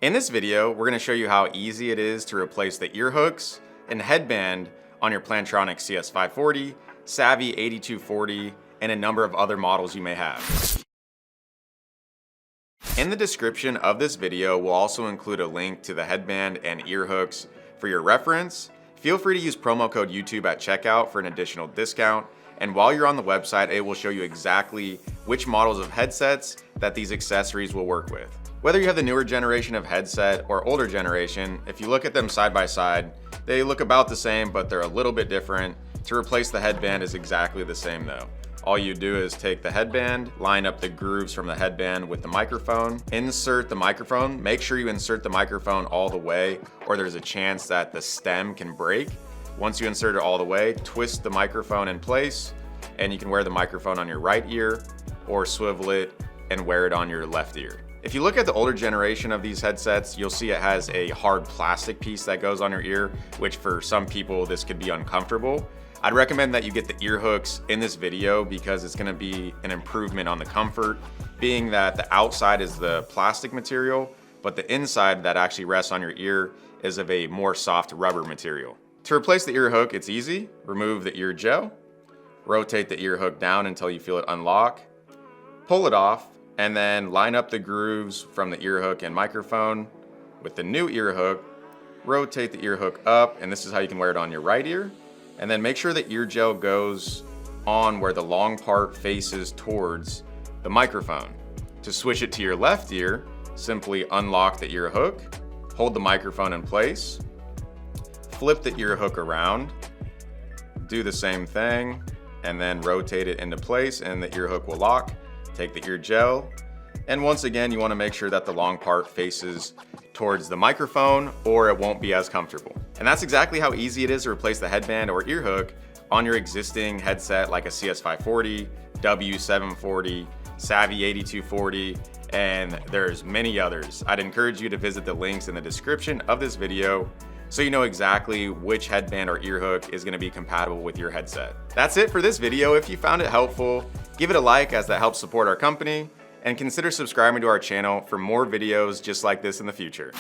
In this video, we're going to show you how easy it is to replace the ear hooks and headband on your Plantronic CS540, Savvy 8240, and a number of other models you may have. In the description of this video, we'll also include a link to the headband and ear hooks for your reference. Feel free to use promo code YouTube at checkout for an additional discount. And while you're on the website, it will show you exactly which models of headsets that these accessories will work with. Whether you have the newer generation of headset or older generation, if you look at them side by side, they look about the same, but they're a little bit different. To replace the headband is exactly the same though. All you do is take the headband, line up the grooves from the headband with the microphone, insert the microphone. Make sure you insert the microphone all the way, or there's a chance that the stem can break. Once you insert it all the way, twist the microphone in place, and you can wear the microphone on your right ear, or swivel it and wear it on your left ear. If you look at the older generation of these headsets, you'll see it has a hard plastic piece that goes on your ear, which for some people, this could be uncomfortable. I'd recommend that you get the ear hooks in this video because it's gonna be an improvement on the comfort, being that the outside is the plastic material, but the inside that actually rests on your ear is of a more soft rubber material. To replace the ear hook, it's easy. Remove the ear gel, rotate the ear hook down until you feel it unlock, pull it off, and then line up the grooves from the ear hook and microphone with the new ear hook. Rotate the ear hook up, and this is how you can wear it on your right ear. And then make sure the ear gel goes on where the long part faces towards the microphone. To switch it to your left ear, simply unlock the ear hook, hold the microphone in place, flip the ear hook around, do the same thing, and then rotate it into place and the ear hook will lock. Take the ear gel, and once again, you want to make sure that the long part faces towards the microphone or it won't be as comfortable. And that's exactly how easy it is to replace the headband or ear hook on your existing headset like a CS540, W740, Savvy 8240, and there's many others. I'd encourage you to visit the links in the description of this video so you know exactly which headband or ear hook is going to be compatible with your headset. That's it for this video. If you found it helpful, give it a like as that helps support our company, and consider subscribing to our channel for more videos just like this in the future.